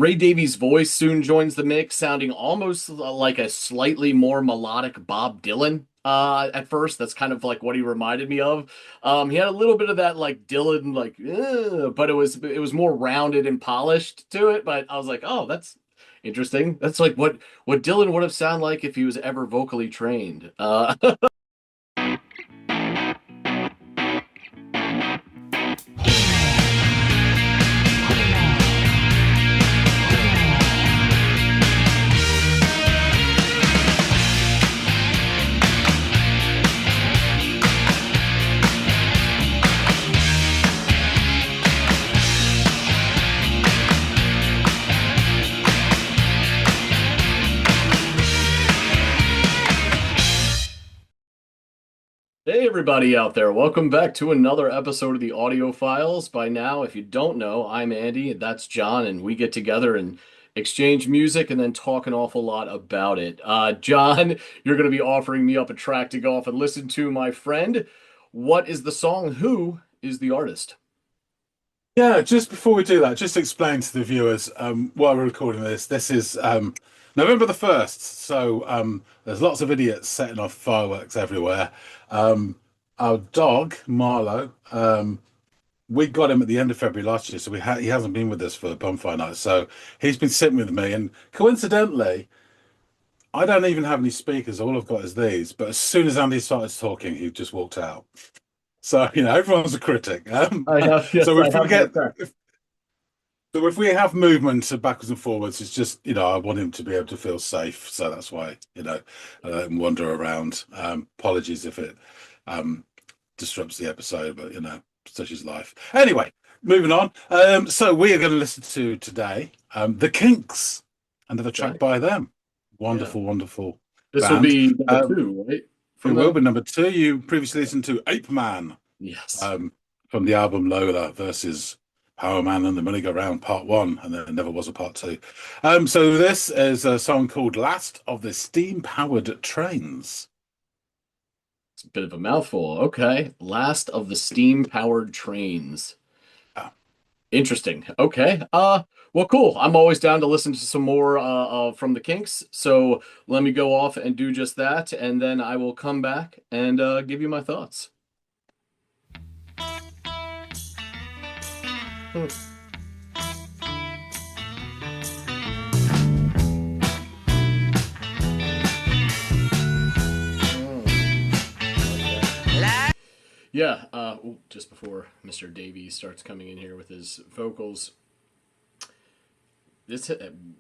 Ray Davies' voice soon joins the mix, sounding almost like a slightly more melodic Bob Dylan. At first, that's kind of like what he reminded me of. He had a little bit of that like Dylan, like, but it was more rounded and polished to it. But I was like, oh, that's interesting. That's like what Dylan would have sounded like if he was ever vocally trained. Hey, everybody out there. Welcome back to another episode of the Audiophiles. By now, if you don't know, I'm Andy, and that's John, and we get together and exchange music and then talk an awful lot about it. John, you're going to be offering me up a track to go off and listen to, my friend. What is the song? Who is the artist? Yeah, just before we do that, just explain to the viewers why we're recording this. This is November the 1st, so there's lots of idiots setting off fireworks everywhere. Um, our dog, Marlowe, we got him at the end of February last year, so he hasn't been with us for bonfire night. So he's been sitting with me, and coincidentally, I don't even have any speakers. All I've got is these. But as soon as Andy started talking, he just walked out. So, everyone's a critic. I have, yes, So I if we have that get track. So if we have movement backwards and forwards, it's just, I want him to be able to feel safe. So that's why, I let him wander around. Apologies if it disrupts the episode, but such is life. Anyway, moving on. So we are going to listen to today the Kinks, another track Okay. by them. Yeah. Wonderful, wonderful This will band. be number two, right? It will be number two. You previously listened to Ape Man Yes. from the album Lola versus Power Man and the Money Go Round Part 1, and there never was a Part 2. So this is a song called Last of the Steam-Powered Trains. It's a bit of a mouthful. Okay. Last of the steam-powered trains. Ah. Interesting. Okay. Well, cool. I'm always down to listen to some more from the Kinks. So let me go off and do just that, and then I will come back and give you my thoughts. Hmm. Yeah, just before Mr. Davies starts coming in here with his vocals,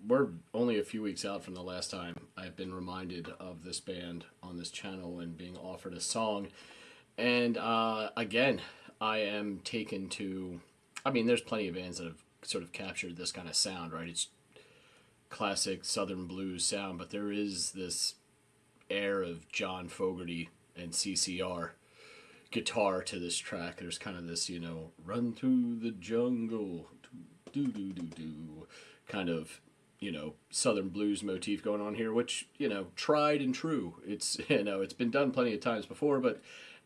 we're only a few weeks out from the last time I've been reminded of this band on this channel and being offered a song. And again, I am taken to, I mean, there's plenty of bands that have sort of captured this kind of sound, right? It's classic Southern blues sound, but there is this air of John Fogerty and CCR guitar to this track. There's kind of this, run through the jungle, do do do do, kind of, Southern blues motif going on here, which, tried and true. It's, it's been done plenty of times before, but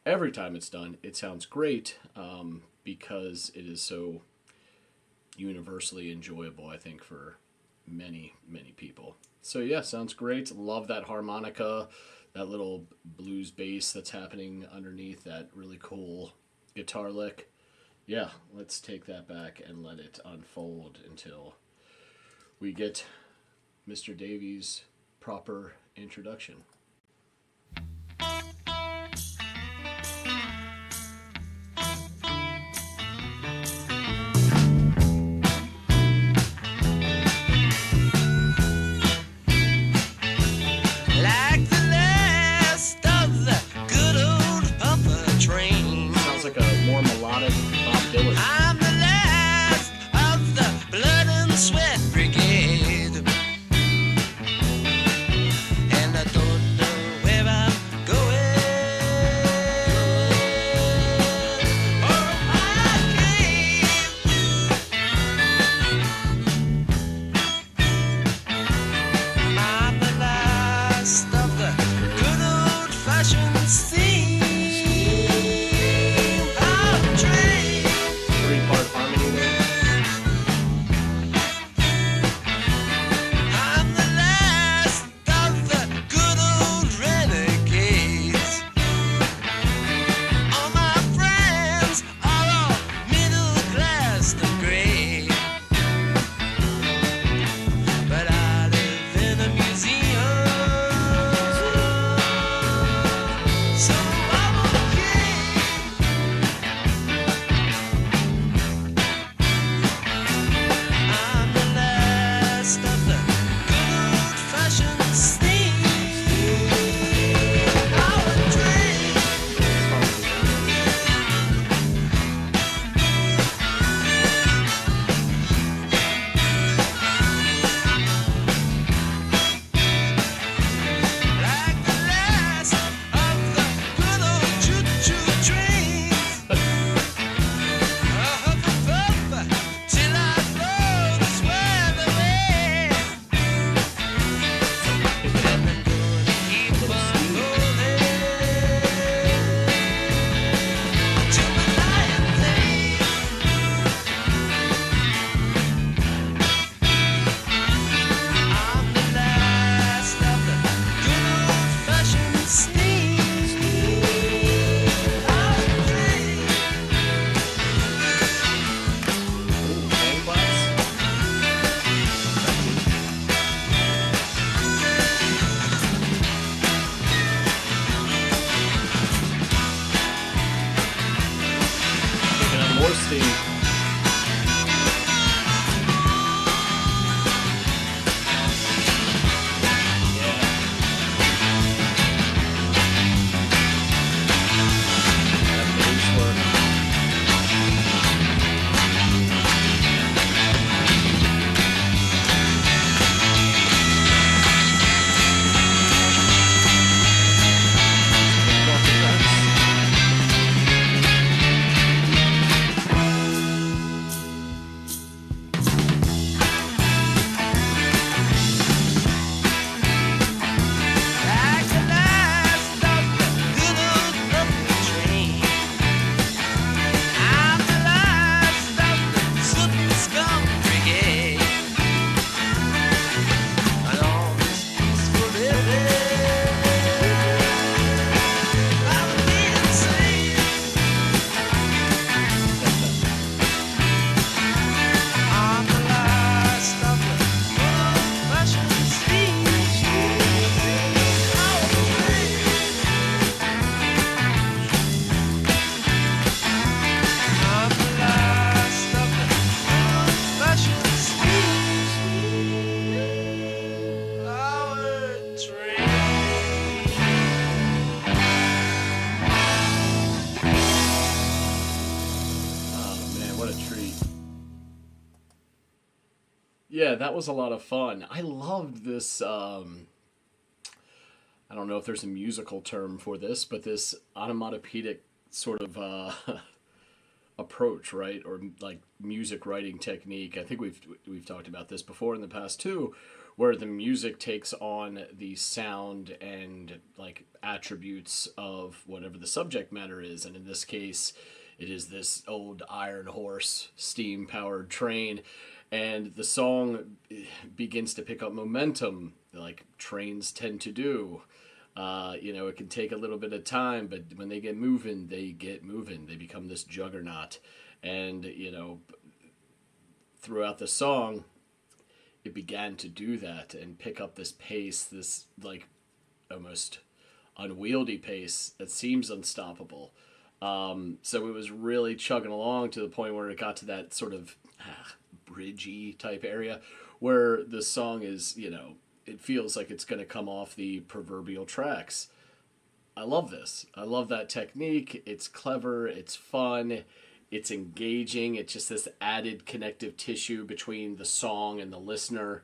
every time it's done, it sounds great because it is so universally enjoyable, I think, for many, many people. So yeah, sounds great. Love that harmonica, that little blues bass that's happening underneath that really cool guitar lick. Yeah, let's take that back and let it unfold until we get Mr. Davies' proper introduction. Sounds like a more melodic Bob Dylan. I'm the last of the blood and sweat brigade, and I don't What a treat. Yeah, that was a lot of fun. I loved this. I don't know if there's a musical term for this, but this onomatopoeic sort of approach, right? Or like music writing technique. I think we've talked about this before in the past too, where the music takes on the sound and like attributes of whatever the subject matter is, and in this case, it is this old iron horse steam powered train, and the song begins to pick up momentum like trains tend to do. It can take a little bit of time, but when they get moving, they get moving. They become this juggernaut. And, throughout the song, it began to do that and pick up this pace, this like almost unwieldy pace that seems unstoppable. So it was really chugging along to the point where it got to that sort of bridgey type area where the song is, it feels like it's going to come off the proverbial tracks. I love this. I love that technique. It's clever. It's fun. It's engaging. It's just this added connective tissue between the song and the listener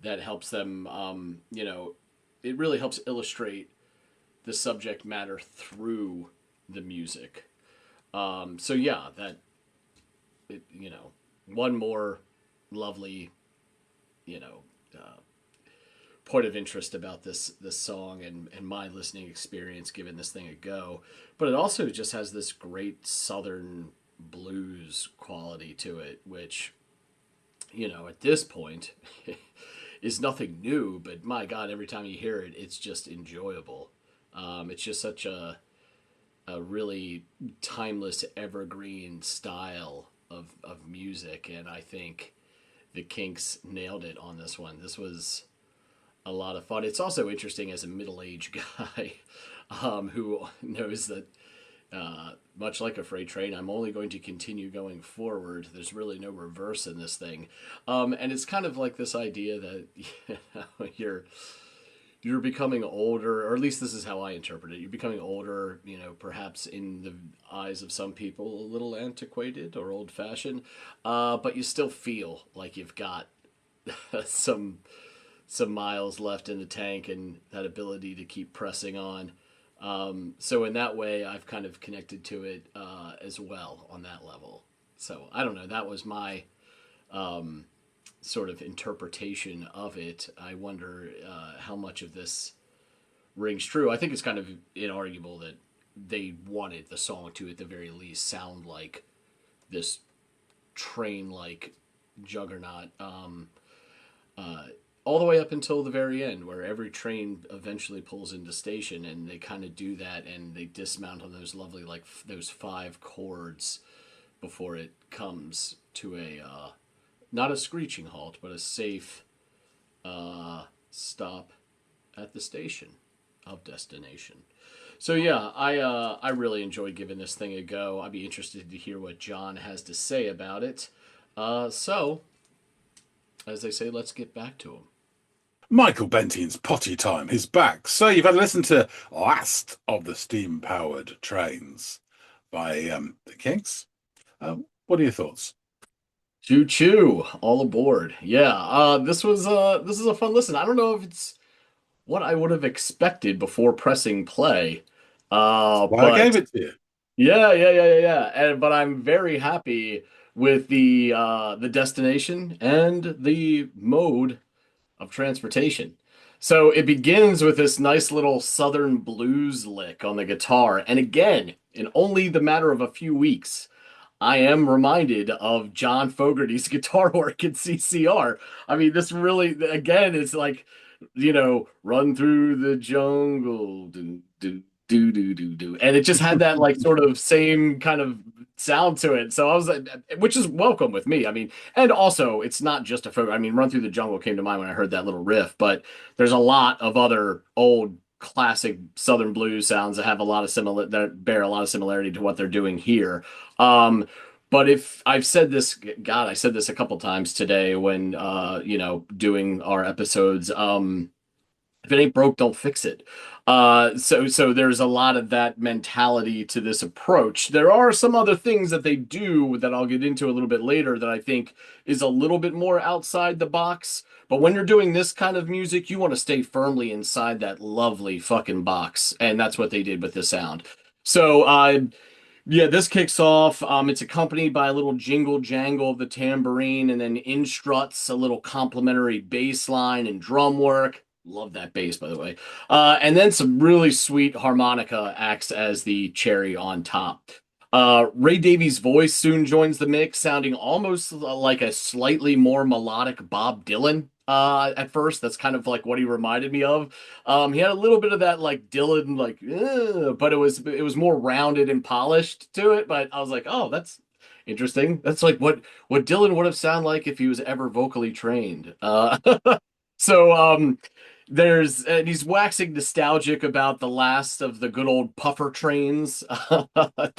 that helps them, it really helps illustrate the subject matter through the music. So yeah, one more lovely, you know, uh, point of interest about this song and my listening experience giving this thing a go. But it also just has this great southern blues quality to it, which, at this point is nothing new, but my God, every time you hear it, it's just enjoyable. It's just such a really timeless, evergreen style of music, and I think the Kinks nailed it on this one. This was a lot of fun. It's also interesting as a middle-aged guy who knows that much like a freight train, I'm only going to continue going forward. There's really no reverse in this thing, and it's kind of like this idea that you're becoming older, or at least this is how I interpret it. You're becoming older, perhaps in the eyes of some people, a little antiquated or old-fashioned, but you still feel like you've got some miles left in the tank and that ability to keep pressing on. So in that way, I've kind of connected to it as well on that level. So I don't know. That was my sort of interpretation of it. I wonder how much of this rings true. I think it's kind of inarguable that they wanted the song to, at the very least, sound like this train-like juggernaut. All the way up until the very end, where every train eventually pulls into station, and they kind of do that, and they dismount on those lovely, like those five chords before it comes to a not a screeching halt, but a safe stop at the station of destination. So yeah, I really enjoyed giving this thing a go. I'd be interested to hear what John has to say about it. So, as they say, let's get back to him. Michael Bentian's Potty Time is back. So you've had to listen to Last of the Steam-Powered Trains by the Kinks. What are your thoughts? Choo choo, all aboard. Yeah, this is a fun listen. I don't know if it's what I would have expected before pressing play. Well, I gave But it to you. yeah. But I'm very happy with the destination and the mode of transportation. So it begins with this nice little southern blues lick on the guitar, and again, in only the matter of a few weeks, I am reminded of John Fogerty's guitar work in CCR. I mean, this really, again, it's like, run through the jungle, do, and it just had that like sort of same kind of sound to it. So I was like, which is welcome with me. I mean, and also it's not just a Fogerty. I mean, Run Through the Jungle came to mind when I heard that little riff, but there's a lot of other old classic Southern blues sounds that have a lot of that bear a lot of similarity to what they're doing here. But if I've said this, God, I said this a couple times today when doing our episodes. if it ain't broke, don't fix it. So there's a lot of that mentality to this approach. There are some other things that they do that I'll get into a little bit later that I think is a little bit more outside the box. But when you're doing this kind of music, you want to stay firmly inside that lovely fucking box, and that's what they did with the sound. So, yeah, this kicks off. It's accompanied by a little jingle jangle of the tambourine, and then in struts a little complimentary bass line and drum work. Love that bass, by the way. And then some really sweet harmonica acts as the cherry on top. Ray Davies' voice soon joins the mix, sounding almost like a slightly more melodic Bob Dylan. At first, that's kind of like what he reminded me of. He had a little bit of that like Dylan, like, but it was more rounded and polished to it. But I was like, oh, that's interesting. That's like what Dylan would have sounded like if he was ever vocally trained. So and he's waxing nostalgic about the last of the good old puffer trains.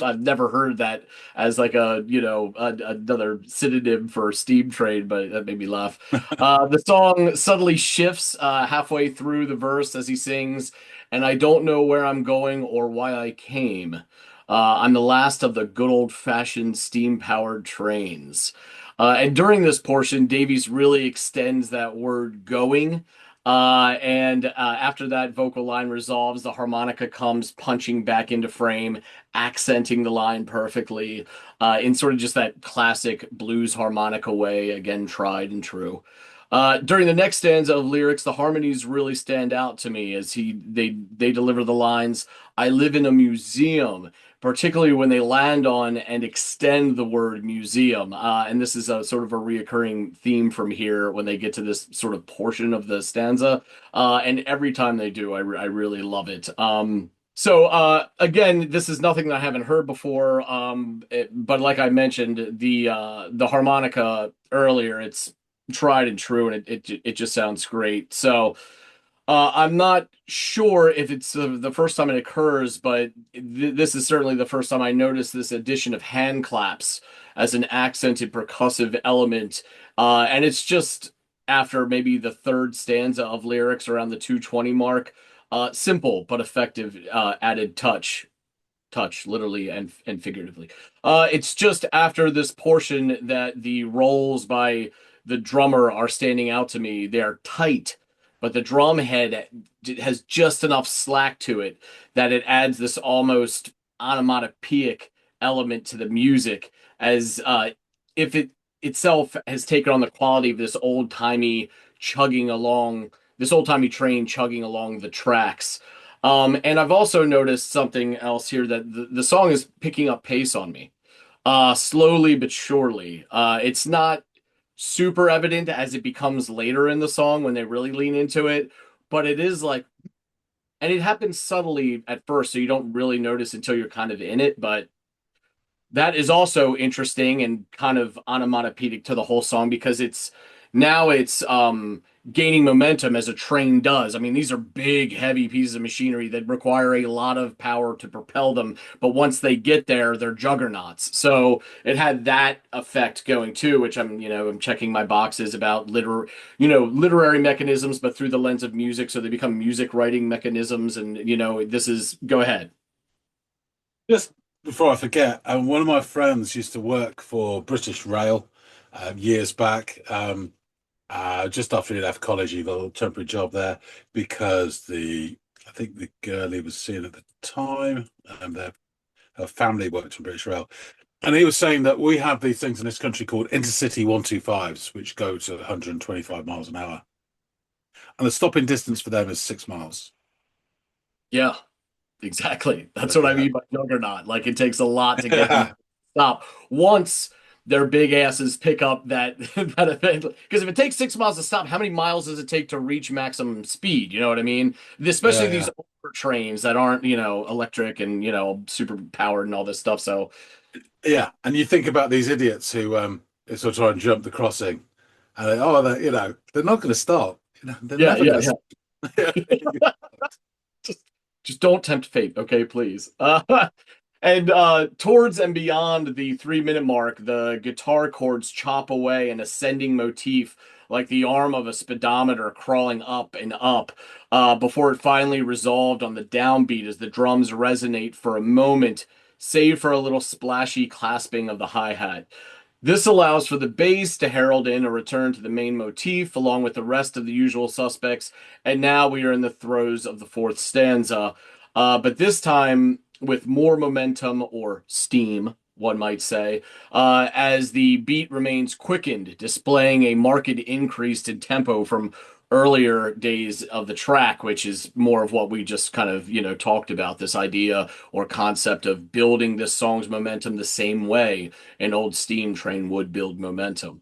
I've never heard that as like another synonym for steam train, but that made me laugh. The song suddenly shifts halfway through the verse as he sings, and I don't know where I'm going or why I came. I'm the last of the good old fashioned steam powered trains. And during this portion, Davies really extends that word going. And after that vocal line resolves, the harmonica comes punching back into frame, accenting the line perfectly in sort of just that classic blues harmonica way, again, tried and true. During the next stanza of lyrics, the harmonies really stand out to me as they deliver the lines, I live in a museum, particularly when they land on and extend the word museum. And this is a sort of a reoccurring theme from here when they get to this sort of portion of the stanza. And every time they do, I really love it. So again, this is nothing that I haven't heard before. But like I mentioned, the harmonica earlier, it's tried and true, and it just sounds great. So I'm not sure if it's the first time it occurs, but this is certainly the first time I noticed this addition of hand claps as an accented percussive element. And it's just after maybe the third stanza of lyrics around the 220 mark. Simple but effective added touch literally and figuratively. It's just after this portion that the rolls by the drummer are standing out to me. They're tight, but the drum head has just enough slack to it that it adds this almost onomatopoeic element to the music, as if it itself has taken on the quality of this old timey train chugging along the tracks. And I've also noticed something else here, that the song is picking up pace on me, slowly but surely. It's not super evident as it becomes later in the song when they really lean into it, but it is like, and it happens subtly at first, so you don't really notice until you're kind of in it, but that is also interesting and kind of onomatopoeic to the whole song, because it's gaining momentum as a train does. I mean, these are big, heavy pieces of machinery that require a lot of power to propel them, but once they get there, they're juggernauts. So it had that effect going too, which I'm checking my boxes about literary mechanisms, but through the lens of music, so they become music writing mechanisms. And go ahead. Just before I forget, one of my friends used to work for British Rail years back. Just after he left college, he got a temporary job there because I think the girl he was seeing at the time, her family worked in British Rail. And he was saying that we have these things in this country called Intercity 125s, which go to 125 miles an hour. And the stopping distance for them is 6 miles. Yeah, exactly. That's what I mean by juggernaut. Like, it takes a lot to get them to stop. Once their big asses pick up that event, because if it takes 6 miles to stop, how many miles does it take to reach maximum speed? You know what I mean? Especially these older trains that aren't, electric and, super powered and all this stuff. So yeah, and you think about these idiots who sort of try and jump the crossing, and they're not going to stop. They're never going to stop. just don't tempt fate, okay, please. And towards and beyond the 3 minute mark, the guitar chords chop away an ascending motif like the arm of a speedometer crawling up and up, before it finally resolved on the downbeat as the drums resonate for a moment, save for a little splashy clasping of the hi-hat. This allows for the bass to herald in a return to the main motif along with the rest of the usual suspects, and now we are in the throes of the fourth stanza. But this time with more momentum or steam, one might say, as the beat remains quickened, displaying a marked increase in tempo from earlier days of the track, which is more of what we just kind of, talked about, this idea or concept of building this song's momentum the same way an old steam train would build momentum.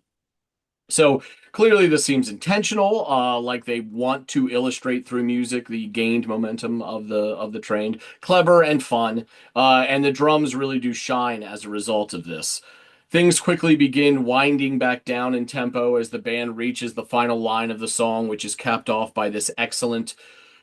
So clearly, this seems intentional, like they want to illustrate through music the gained momentum of the train. Clever and fun, and the drums really do shine as a result of this. Things quickly begin winding back down in tempo as the band reaches the final line of the song, which is capped off by this excellent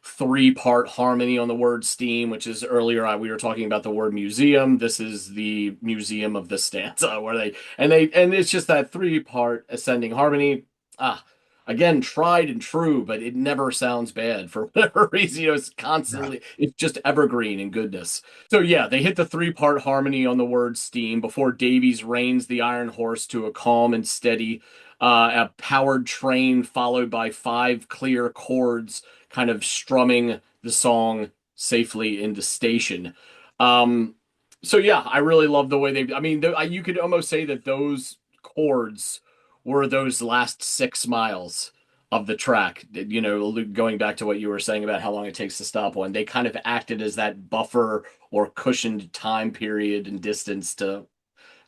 three-part harmony on the word steam, which is earlier we were talking about the word museum. This is the museum of the stanza where and it's just that three-part ascending harmony. Ah, again, tried and true, but it never sounds bad for whatever reason. It's Yeah. constantly, it's just evergreen in goodness. So yeah, they hit the three-part harmony on the word steam before Davies reins the iron horse to a calm and steady, a powered train followed by five clear chords kind of strumming the song safely into station. Um, so yeah, I really love the way they. I mean, you could almost say that those chords were those last 6 miles of the track. Going back to what you were saying about how long it takes to stop one, they kind of acted as that buffer or cushioned time period and distance to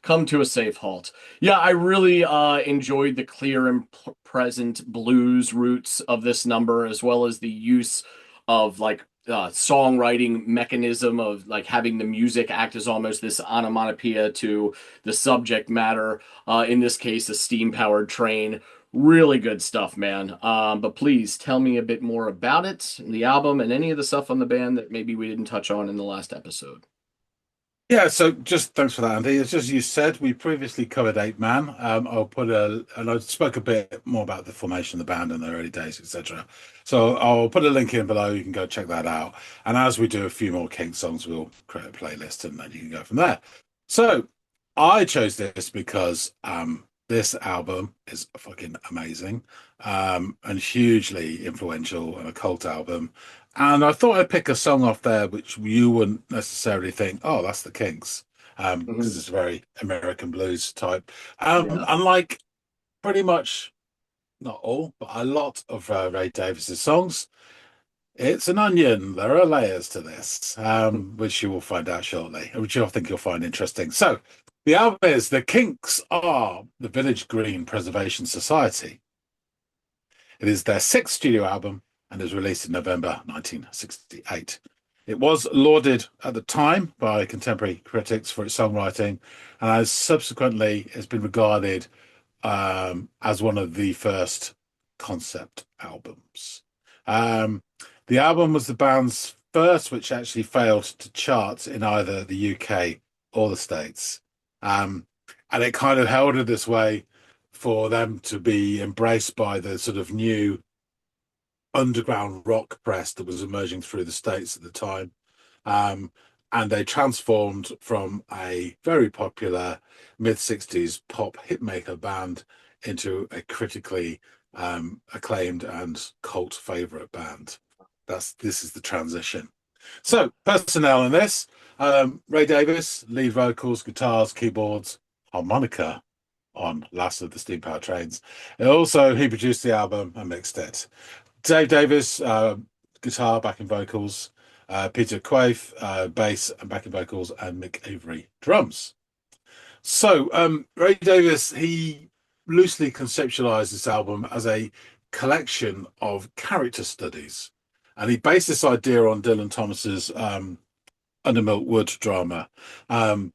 come to a safe halt. Yeah, I really enjoyed the clear and present blues roots of this number, as well as the use of like songwriting mechanism of like having the music act as almost this onomatopoeia to the subject matter. In this case, a steam-powered train. Really good stuff, man. But please tell me a bit more about it, the album, and any of the stuff on the band that maybe we didn't touch on in the last episode. Yeah, so just thanks for that, Andy. It's just you said, we previously covered Eight Man. And I spoke a bit more about the formation of the band in the early days, etc. So I'll put a link in below. You can go check that out. And as we do a few more Kinks songs, we'll create a playlist and then you can go from there. So I chose this because this album is fucking amazing, and hugely influential and a cult album. And I thought I'd pick a song off there which you wouldn't necessarily think, oh, that's the Kinks, because Mhm. it's a very American blues type. Yeah. Unlike pretty much not all, but a lot of Ray Davies's songs, it's an onion. There are layers to this, which you will find out shortly, which I think you'll find interesting. So the album is The Kinks Are the Village Green Preservation Society. It is their sixth studio album and is released in November 1968. It was lauded at the time by contemporary critics for its songwriting, and has subsequently has been regarded as one of the first concept albums. Um, the album was the band's first, which actually failed to chart in either the UK or the States. And it kind of held it this way for them to be embraced by the sort of new underground rock press that was emerging through the States at the time. Um, and they transformed from a very popular mid-60s pop hitmaker band into a critically acclaimed and cult favorite band. This is the transition. So personnel in this: Ray Davies, lead vocals, guitars, keyboards, harmonica on Last of the Steam Power Trains. He produced the album and mixed it. Dave Davies, guitar, backing vocals. Peter Quaife, bass and backing vocals, and Mick Avery, drums. So Ray Davies, he loosely conceptualized this album as a collection of character studies, and he based this idea on Dylan Thomas's Undermilk Wood drama, and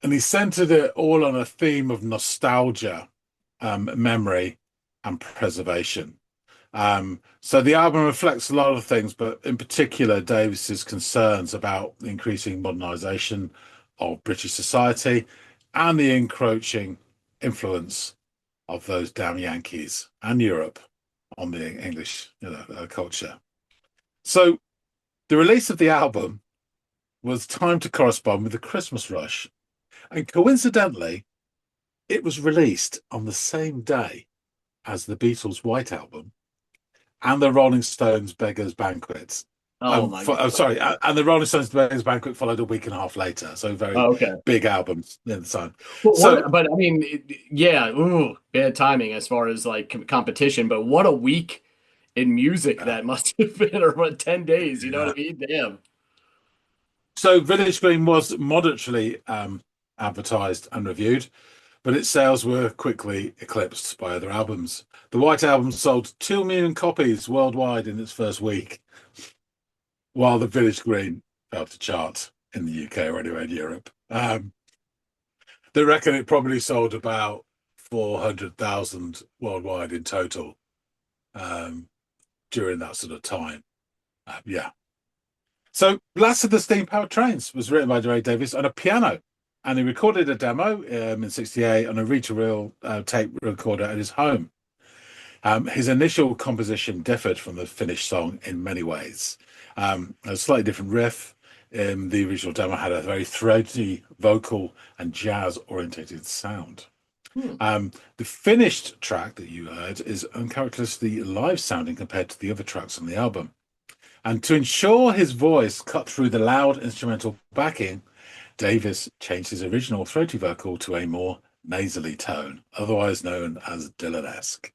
he centered it all on a theme of nostalgia, memory, and preservation. So the album reflects a lot of things, but in particular, Davis's concerns about increasing modernization of British society and the encroaching influence of those damn Yankees and Europe on the English, culture. So the release of the album was timed to correspond with the Christmas rush. And coincidentally, it was released on the same day as the Beatles' White Album and the Rolling Stones' Beggars Banquet. Oh my God. Sorry, and the Rolling Stones' Beggars Banquet followed a week and a half later. So very Oh, okay. big albums in the time. But I mean, yeah, ooh, bad timing as far as like competition. But what a week in music that must have been, or what, 10 days? You know what I mean? Damn. So Village Green was moderately advertised and reviewed, but its sales were quickly eclipsed by other albums. The White Album sold 2 million copies worldwide in its first week, while the Village Green failed to chart in the UK or anywhere in Europe. They reckon it probably sold about 400,000 worldwide in total during that sort of time. Yeah. So Last of the Steam Powered Trains was written by Ray Davies on a piano, and he recorded a demo in '68 on a reel-to-reel tape recorder at his home. His initial composition differed from the finished song in many ways. A slightly different riff. The original demo had a very throaty vocal and jazz-orientated sound. The finished track that you heard is uncharacteristically live sounding compared to the other tracks on the album. And to ensure his voice cut through the loud instrumental backing, Davis changed his original throaty vocal to a more nasally tone, otherwise known as Dylan-esque.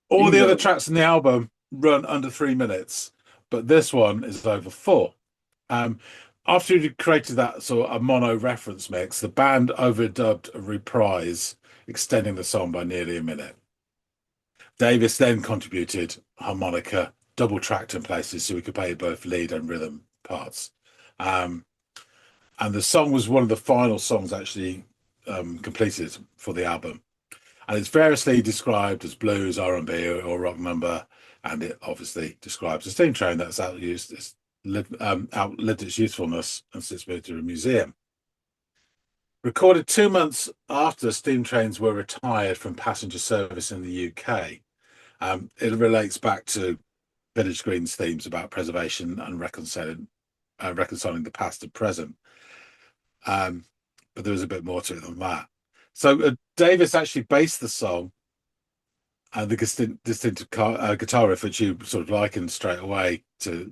All the other tracks in the album run under 3 minutes, but this one is over 4. After he created that sort of a mono reference mix, the band overdubbed a reprise, extending the song by nearly a minute. Davis then contributed harmonica, double tracked in places so we could play both lead and rhythm parts. And the song was one of the final songs actually completed for the album. And it's variously described as blues, R&B, or rock number, and it obviously describes a steam train that's outlived its usefulness and since moved to a museum. Recorded 2 months after steam trains were retired from passenger service in the UK, it relates back to Village Green's themes about preservation and reconciling the past and present. But there was a bit more to it than that. So Davis actually based the song and the distinctive guitar riff, which you sort of likened straight away to,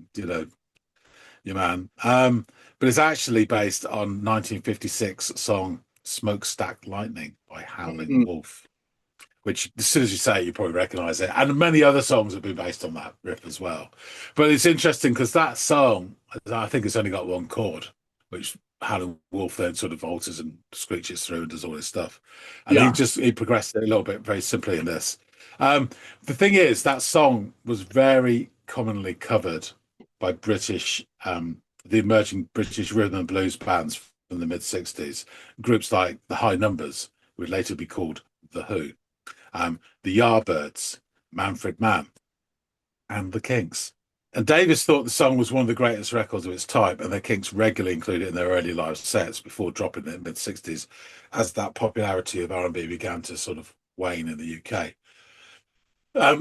your man. But it's actually based on 1956 song Smokestack Lightning by Howlin' Wolf, which as soon as you say it, you probably recognize it. And many other songs have been based on that riff as well. But it's interesting because that song, I think it's only got one chord, which Howlin' Wolf then sort of alters and screeches through and does all this stuff. And he progressed it a little bit very simply in this. The thing is, that song was very commonly covered by British, the emerging British rhythm and blues bands from the mid-60s, groups like the High Numbers, who would later be called The Who, the Yardbirds, Manfred Mann, and the Kinks. And Davis thought the song was one of the greatest records of its type, and the Kinks regularly included it in their early live sets before dropping it in the mid-60s as that popularity of R&B began to sort of wane in the UK.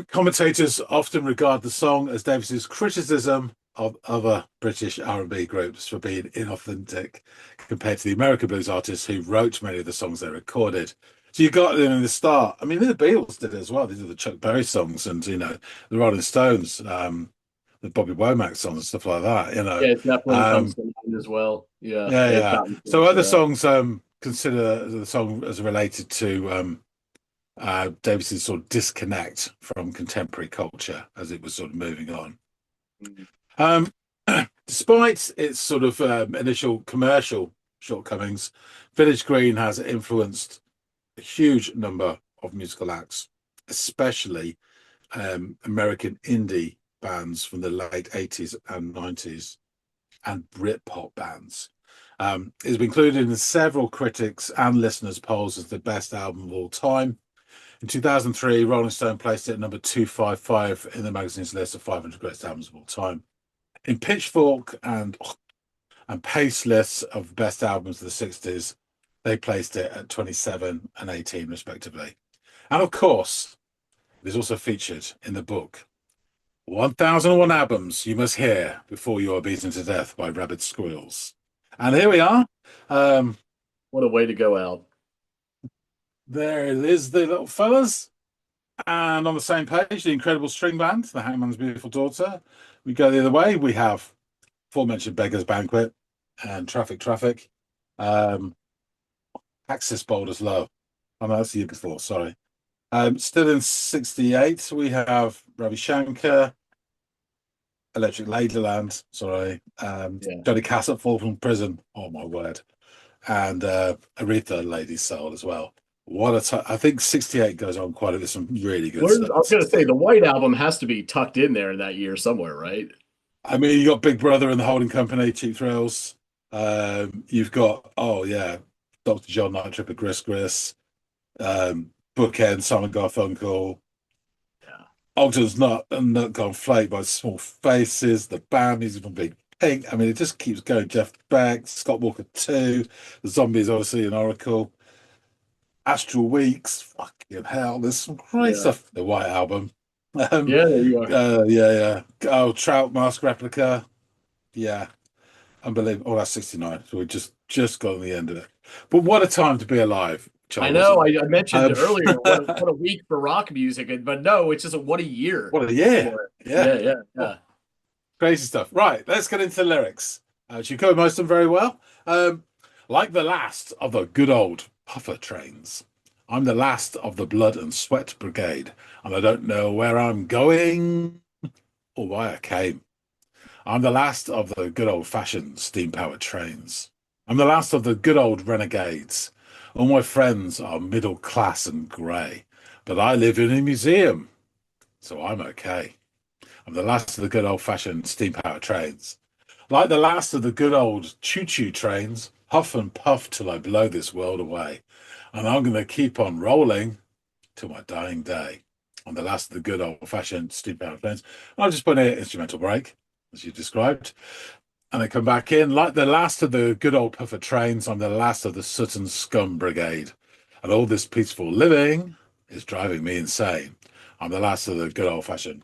Commentators often regard the song as Davis's criticism of other British R&B groups for being inauthentic compared to the American blues artists who wrote many of the songs they recorded. So you got them in the start. I mean, the Beatles did it as well. They did the Chuck Berry songs and, the Rolling Stones, the Bobby Womack songs and stuff like that, Yeah, it definitely comes to mind as well. Yeah. So other songs consider the song as related to Davis's sort of disconnect from contemporary culture as it was sort of moving on. Despite its sort of initial commercial shortcomings, Village Green has influenced a huge number of musical acts, especially American indie bands from the late 80s and 90s and Britpop bands. It's been included in several critics and listeners' polls as the best album of all time. In 2003, Rolling Stone placed it at number 255 in the magazine's list of 500 greatest albums of all time. In Pitchfork and and Pace lists of best albums of the 60s, they placed it at 27 and 18, respectively. And of course, it is also featured in the book 1001 Albums You Must Hear Before You Are Beaten to Death by Rabid Squirrels. And here we are. What a way to go out. There it is, the little fellas. And on the same page, the incredible string band, The Hangman's Beautiful Daughter. We go the other way. We have aforementioned Beggar's Banquet and Traffic. Axis Bold as Low. Oh, no, that's the year before, sorry. Still in 68, we have Ravi Shankar, Electric Ladyland, sorry. Johnny Cass at Fall from Prison, oh my word. And Aretha, Lady Soul as well. What a time. I think 68 goes on quite a bit, some really good stuff. I was going to say, the White Album has to be tucked in there in that year somewhere, right? I mean, you got Big Brother and the Holding Company, Cheap Thrills. You've got, Dr. John Night Tripper, Gris, Bookend, Simon Garfunkel. Yeah. Ogden's Nut and Nut Gone Flake by Small Faces, the band music from Big Pink. I mean, it just keeps going. Jeff Beck, Scott Walker 2, The Zombies, obviously, an Oracle. Astral Weeks, fucking hell, there's some great stuff. The White Album. Yeah, there you are. Yeah. Oh, Trout Mask Replica. Yeah. Unbelievable. Oh, that's 69. So we just got on the end of it. But what a time to be alive, Charles. I know. I mentioned earlier what a week for rock music, but no, it's just what a year. What a year. Yeah. Oh, crazy stuff. Right, let's get into the lyrics. She covered most of them very well. Like the last of the good old puffer trains, I'm the last of the blood and sweat brigade, and I don't know where I'm going or why I came. I'm the last of the good old-fashioned steam-powered trains. I'm the last of the good old renegades. All my friends are middle class and grey, but I live in a museum, so I'm okay. I'm the last of the good old-fashioned steam-powered trains. Like the last of the good old choo-choo trains, huff and puff till I blow this world away. And I'm going to keep on rolling till my dying day. I'm the last of the good old-fashioned steam-powered trains. I'll just put an instrumental break, as you described. And I come back in. Like the last of the good old puffer trains, I'm the last of the soot and scum brigade. And all this peaceful living is driving me insane. I'm the last of the good old-fashioned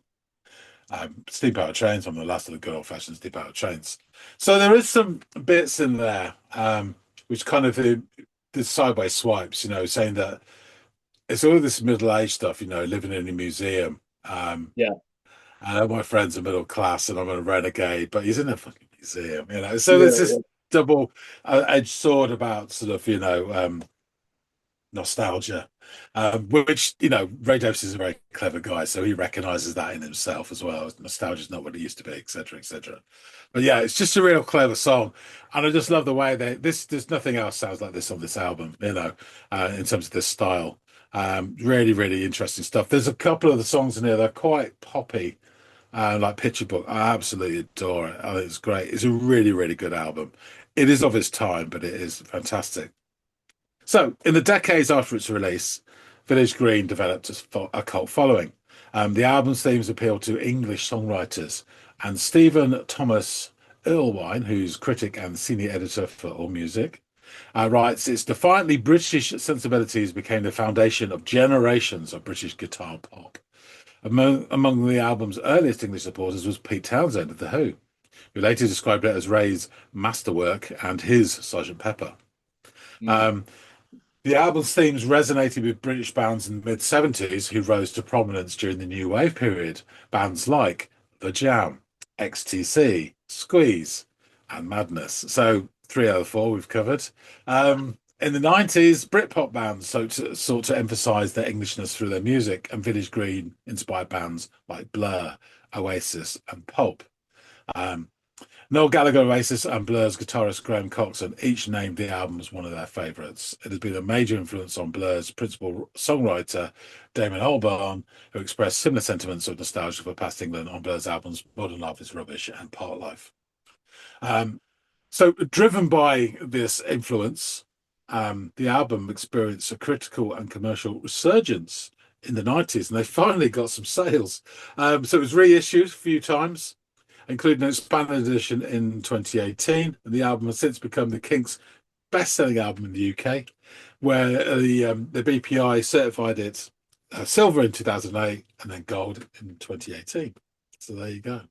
steam-powered trains. I'm the last of the good old-fashioned steam-powered trains. So there is some bits in there which kind of the sideways swipes, saying that it's all this middle-aged stuff, living in a museum. And my friends are middle class and I'm a renegade, but he's in a fucking museum, So there's this double-edged sword about sort of, nostalgia, which, Ray Davis is a very clever guy, so he recognizes that in himself as well. Nostalgia is not what it used to be, etc., etc. But yeah, it's just a real clever song, and I just love the way there's nothing else sounds like this on this album, in terms of this style. Really, really interesting stuff. There's a couple of the songs in here that are quite poppy, like Picture Book. I absolutely adore it. I think it's great. It's a really, really good album. It is of its time, but it is fantastic. So, in the decades after its release, Village Green developed a cult following. The album's themes appeal to English songwriters, and Stephen Thomas Erlewine, who's critic and senior editor for AllMusic, writes, its defiantly British sensibilities became the foundation of generations of British guitar pop. Among the album's earliest English supporters was Pete Townsend of The Who, who later described it as Ray's masterwork and his Sgt. Pepper. The album's themes resonated with British bands in the mid-70s who rose to prominence during the New Wave period. Bands like The Jam, XTC, Squeeze, and Madness. So 3 out of 4 we've covered. In the 90s, Britpop bands sought to emphasise their Englishness through their music, and Village Green inspired bands like Blur, Oasis, and Pulp. Noel Gallagher, Oasis, and Blur's guitarist Graham Coxon each named the album as one of their favourites. It has been a major influence on Blur's principal songwriter, Damon Albarn, who expressed similar sentiments of nostalgia for past England on Blur's albums Modern Life is Rubbish and Part Life. So, driven by this influence, the album experienced a critical and commercial resurgence in the 90s, and they finally got some sales. So it was reissued a few times. including an expanded edition in 2018. And the album has since become the Kinks' best-selling album in the UK, where the BPI certified it silver in 2008 and then gold in 2018. So there you go.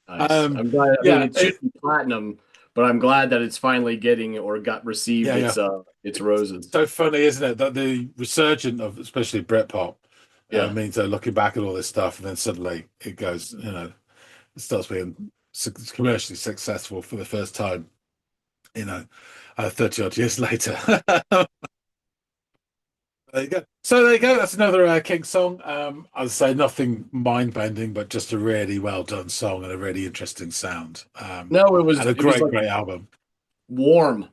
Nice. I'm glad. I mean, Yeah, it should be platinum, but I'm glad that it's finally getting or got received yeah. its roses. So funny, isn't it, that the resurgence of especially Britpop Yeah. means they're looking back at all this stuff, and then suddenly it goes, it starts being commercially successful for the first time, 30 odd years later. There you go. So there you go. That's another Kinks song. I'd say nothing mind bending, but just a really well done song and a really interesting sound. No, And a it was great, like great album. warm.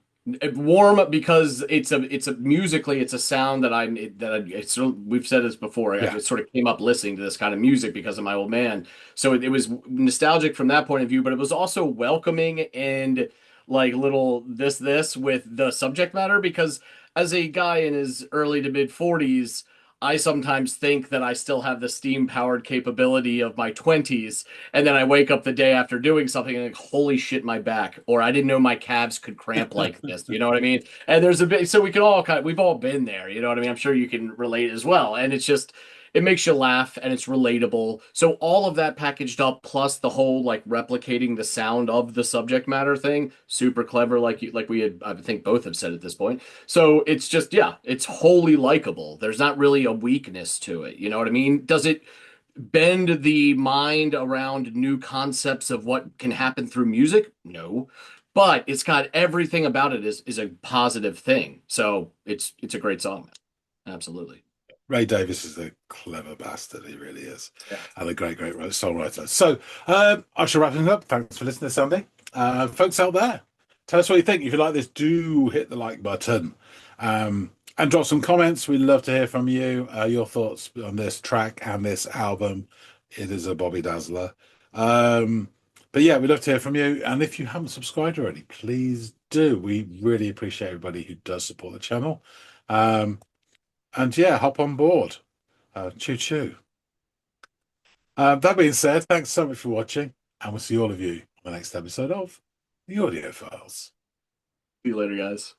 Warm because it's a musically it's a sound that it's we've said this before. I Yeah. just sort of came up listening to this kind of music because of my old man. So it was nostalgic from that point of view, but it was also welcoming and like little this with the subject matter because as a guy in his early to mid 40s, I sometimes think that I still have the steam powered capability of my 20s, and then I wake up the day after doing something and like, holy shit, my back, or I didn't know my calves could cramp like this. You know what I mean? And there's a bit, so we can all we've all been there. You know what I mean? I'm sure you can relate as well. And it's just, it makes you laugh and it's relatable. So all of that packaged up, plus the whole like replicating the sound of the subject matter thing, super clever. Like we had, I think both have said at this point. So it's just, yeah, it's wholly likable. There's not really a weakness to it. You know what I mean? Does it bend the mind around new concepts of what can happen through music? No. But it's got everything about it is a positive thing. So it's a great song. Absolutely. Ray Davies is a clever bastard. He really is. Yeah. And a great, great songwriter. So I shall wrap it up. Thanks for listening, Sandy. Folks out there, tell us what you think. If you like this, do hit the like button. And drop some comments. We'd love to hear from you, your thoughts on this track and this album. It is a Bobby Dazzler. But yeah, we'd love to hear from you. And if you haven't subscribed already, please do. We really appreciate everybody who does support the channel. And yeah, hop on board. Choo choo. That being said, thanks so much for watching, and we'll see all of you on the next episode of the Audiophiles. See you later, guys.